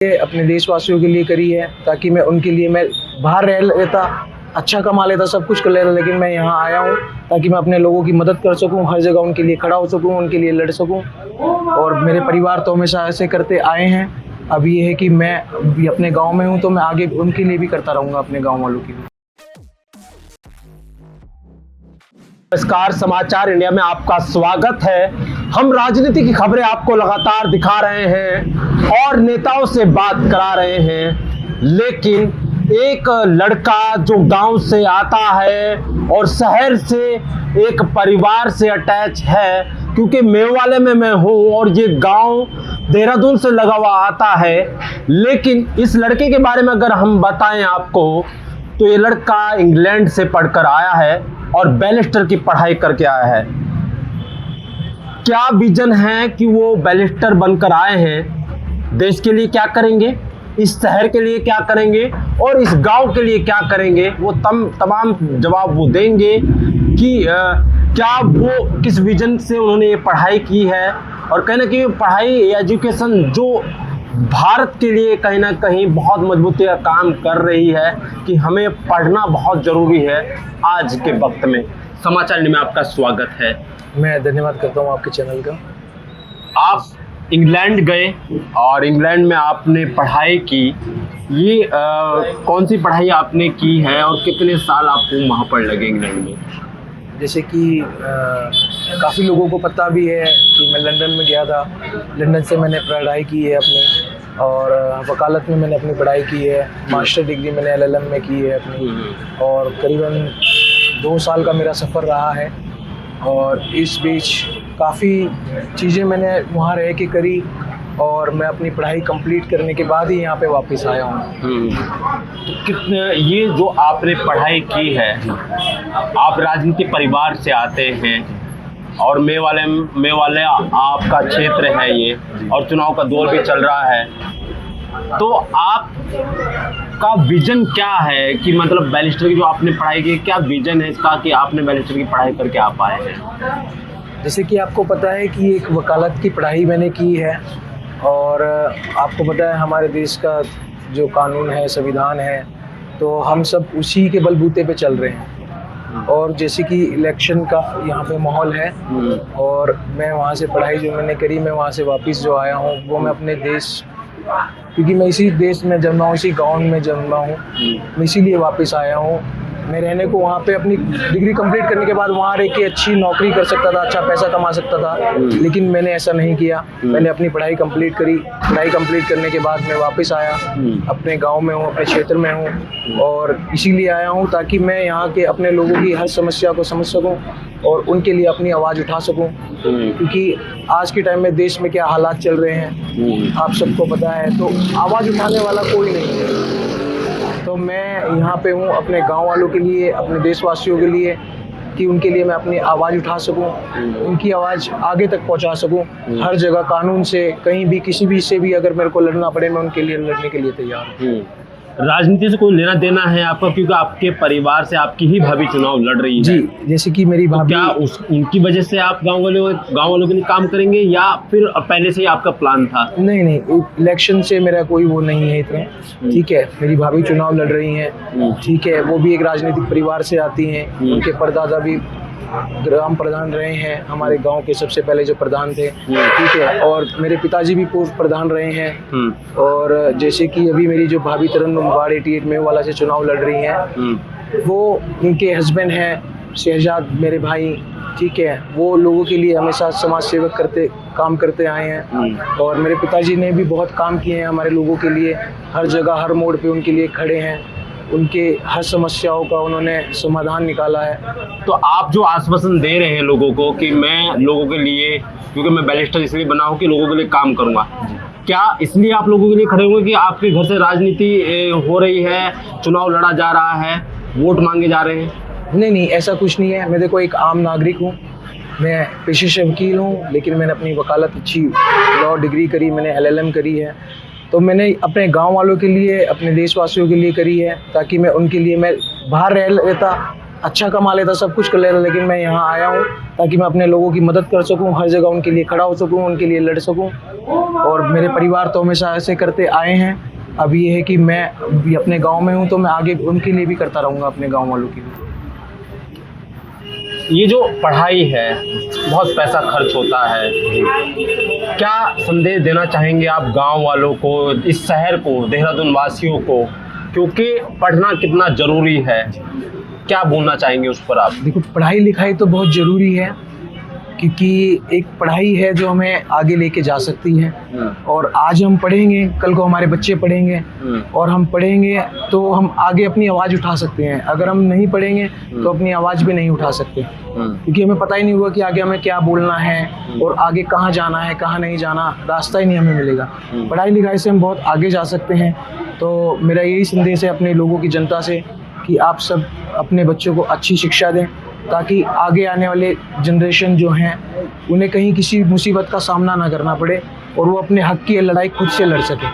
अपने देशवासियों के लिए करी है, ताकि मैं उनके लिए मैं बाहर रह लेता, अच्छा कमा लेता, सब कुछ कर लेता, लेकिन मैं यहाँ आया हूँ ताकि मैं अपने लोगों की मदद कर सकूँ, हर जगह उनके लिए खड़ा हो सकूँ, उनके लिए लड़ सकूँ। और मेरे परिवार तो हमेशा ऐसे करते आए हैं। अब ये है कि मैं भी अपने गांव में हूँ, तो मैं आगे उनके लिए भी करता रहूँगा, अपने गांव वालों के लिए। नमस्कार, समाचार इंडिया में आपका स्वागत है। हम राजनीति की खबरें आपको लगातार दिखा रहे हैं और नेताओं से बात करा रहे हैं, लेकिन एक लड़का जो गांव से आता है और शहर से एक परिवार से अटैच है, क्योंकि मेवाले में मैं हूं और ये गांव देहरादून से लगा हुआ आता है। लेकिन इस लड़के के बारे में अगर हम बताएं आपको, तो ये लड़का इंग्लैंड से पढ़कर आया है और बैरिस्टर की पढ़ाई करके आया है। क्या विजन है कि वो बैरिस्टर बनकर आए हैं, देश के लिए क्या करेंगे, इस शहर के लिए क्या करेंगे और इस गांव के लिए क्या करेंगे, वो तमाम जवाब वो देंगे कि क्या वो किस विजन से उन्होंने ये पढ़ाई की है। और कहीं ना कहीं पढ़ाई एजुकेशन जो भारत के लिए कहीं ना कहीं बहुत मजबूती का काम कर रही है कि हमें पढ़ना बहुत ज़रूरी है आज के वक्त में। समाचार में आपका स्वागत है। मैं धन्यवाद करता हूँ आपके चैनल का। आप इंग्लैंड गए और इंग्लैंड में आपने पढ़ाई की, ये कौन सी पढ़ाई आपने की है और कितने साल आपको वहाँ पर लगे इंग्लैंड में? जैसे कि काफ़ी लोगों को पता भी है कि मैं लंदन में गया था। लंदन से मैंने पढ़ाई की है अपनी, और वकालत में मैंने अपनी पढ़ाई की है। मास्टर डिग्री मैंने LLM में की है अपनी, और करीबन 2 साल का मेरा सफ़र रहा है। और इस बीच काफ़ी चीज़ें मैंने वहाँ रह के करी, और मैं अपनी पढ़ाई कंप्लीट करने के बाद ही यहाँ पे वापस आया हूँ। तो कितने ये जो आपने पढ़ाई की है, आप राजनीतिक परिवार से आते हैं और मेवाले आपका क्षेत्र है ये, और चुनाव का दौर भी चल रहा है, तो आप का विजन क्या है कि मतलब बैरिस्टर की जो आपने पढ़ाई की, क्या विजन है इसका कि आपने बैरिस्टर की पढ़ाई करके आप आए हैं? जैसे कि आपको पता है कि एक वकालत की पढ़ाई मैंने की है, और आपको पता है हमारे देश का जो कानून है, संविधान है, तो हम सब उसी के बलबूते पे चल रहे हैं। और जैसे कि इलेक्शन का यहाँ पे माहौल है, और मैं वहाँ से पढ़ाई जो मैंने करी, मैं वहाँ से वापस जो आया हूँ, वो मैं अपने देश, क्योंकि मैं इसी देश में जन्मा हूँ, इसी गाँव में जन्मा हूँ, मैं इसीलिए वापस आया हूँ। मैं रहने को वहाँ पे अपनी डिग्री कंप्लीट करने के बाद वहाँ रह के अच्छी नौकरी कर सकता था, अच्छा पैसा कमा सकता था, लेकिन मैंने ऐसा नहीं किया। मैंने अपनी पढ़ाई कंप्लीट करी। पढ़ाई कंप्लीट करने के बाद मैं वापस आया, अपने गांव में हूँ, अपने क्षेत्र में हूँ, और इसीलिए आया हूँ ताकि मैं यहाँ के अपने लोगों की हर समस्या को समझ सकूँ और उनके लिए अपनी आवाज़ उठा सकूँ। क्योंकि आज के टाइम में देश में क्या हालात चल रहे हैं आप सबको पता है, तो आवाज़ उठाने वाला कोई नहीं है। तो मैं यहाँ पे हूँ अपने गांव वालों के लिए, अपने देशवासियों के लिए, कि उनके लिए मैं अपनी आवाज़ उठा सकूँ, उनकी आवाज़ आगे तक पहुँचा सकूँ। हर जगह कानून से, कहीं भी किसी भी से भी अगर मेरे को लड़ना पड़े, मैं उनके लिए लड़ने के लिए तैयार हूँ। राजनीति से कोई लेना देना है आपका, क्योंकि आपके परिवार से आपकी ही भाभी चुनाव लड़ रही है? जी, जैसे कि मेरी भाभी। क्या उनकी वजह से आप गांव वालों के लिए काम करेंगे, या फिर पहले से ही आपका प्लान था? नहीं, इलेक्शन से मेरा कोई वो नहीं है इतना। ठीक है, मेरी भाभी चुनाव लड़ रही हैं, ठीक है, वो भी एक राजनीतिक परिवार से आती हैं। उनके परदादा भी ग्राम प्रधान रहे हैं, हमारे गांव के सबसे पहले जो प्रधान थे, ठीक है, और मेरे पिताजी भी पूर्व प्रधान रहे हैं। और जैसे कि अभी मेरी जो भाभी तरन्नुम वार्ड 88 में वाला से चुनाव लड़ रही हैं, वो उनके हस्बैंड हैं शहजाद, मेरे भाई, ठीक है, वो लोगों के लिए हमेशा समाज सेवक काम करते आए हैं। और मेरे पिताजी ने भी बहुत काम किए हैं हमारे लोगों के लिए, हर जगह हर मोड़ पे उनके लिए खड़े हैं, उनके हर समस्याओं का उन्होंने समाधान निकाला है। तो आप जो आश्वासन दे रहे हैं लोगों को कि मैं लोगों के लिए, क्योंकि मैं बैरिस्टर इसलिए बना हूँ कि लोगों के लिए काम करूँगा, क्या इसलिए आप लोगों के लिए खड़े हुए कि आपके घर से राजनीति हो रही है, चुनाव लड़ा जा रहा है, वोट मांगे जा रहे हैं? नहीं, ऐसा कुछ नहीं है। मैं देखो एक आम नागरिक हूँ, मैं पेशे से वकील हूँ, लेकिन मैंने अपनी वकालत अच्छी लॉ डिग्री करी, मैंने LLM करी है। तो मैंने अपने गांव वालों के लिए, अपने देशवासियों के लिए करी है, ताकि मैं उनके लिए मैं बाहर रह लेता, अच्छा कमा लेता, सब कुछ कर लेता, लेकिन मैं यहाँ आया हूँ ताकि मैं अपने लोगों की मदद कर सकूँ, हर जगह उनके लिए खड़ा हो सकूँ, उनके लिए लड़ सकूँ। और मेरे परिवार तो हमेशा ऐसे करते आए हैं। अब ये है कि मैं भी अपने गांव में हूँ, तो मैं आगे उनके लिए भी करता रहूँगा, अपने गांव वालों के लिए। ये जो पढ़ाई है, बहुत पैसा खर्च होता है, क्या संदेश देना चाहेंगे आप गांव वालों को, इस शहर को, देहरादून वासियों को, क्योंकि पढ़ना कितना ज़रूरी है, क्या बोलना चाहेंगे उस पर आप? देखो, पढ़ाई लिखाई तो बहुत ज़रूरी है, क्योंकि एक पढ़ाई है जो हमें आगे लेके जा सकती है। और आज हम पढ़ेंगे, कल को हमारे बच्चे पढ़ेंगे, और हम पढ़ेंगे तो हम आगे अपनी आवाज़ उठा सकते हैं। अगर हम नहीं पढ़ेंगे तो अपनी आवाज़ भी नहीं उठा सकते, क्योंकि हमें पता ही नहीं होगा कि आगे हमें क्या बोलना है और आगे कहाँ जाना है, कहाँ नहीं जाना, रास्ता ही नहीं हमें मिलेगा। पढ़ाई लिखाई से हम बहुत आगे जा सकते हैं। तो मेरा यही संदेश है अपने लोगों की, जनता से, कि आप सब अपने बच्चों को अच्छी शिक्षा दें, ताकि आगे आने वाले जनरेशन जो हैं उन्हें कहीं किसी मुसीबत का सामना ना करना पड़े और वो अपने हक की लड़ाई खुद से लड़ सकें।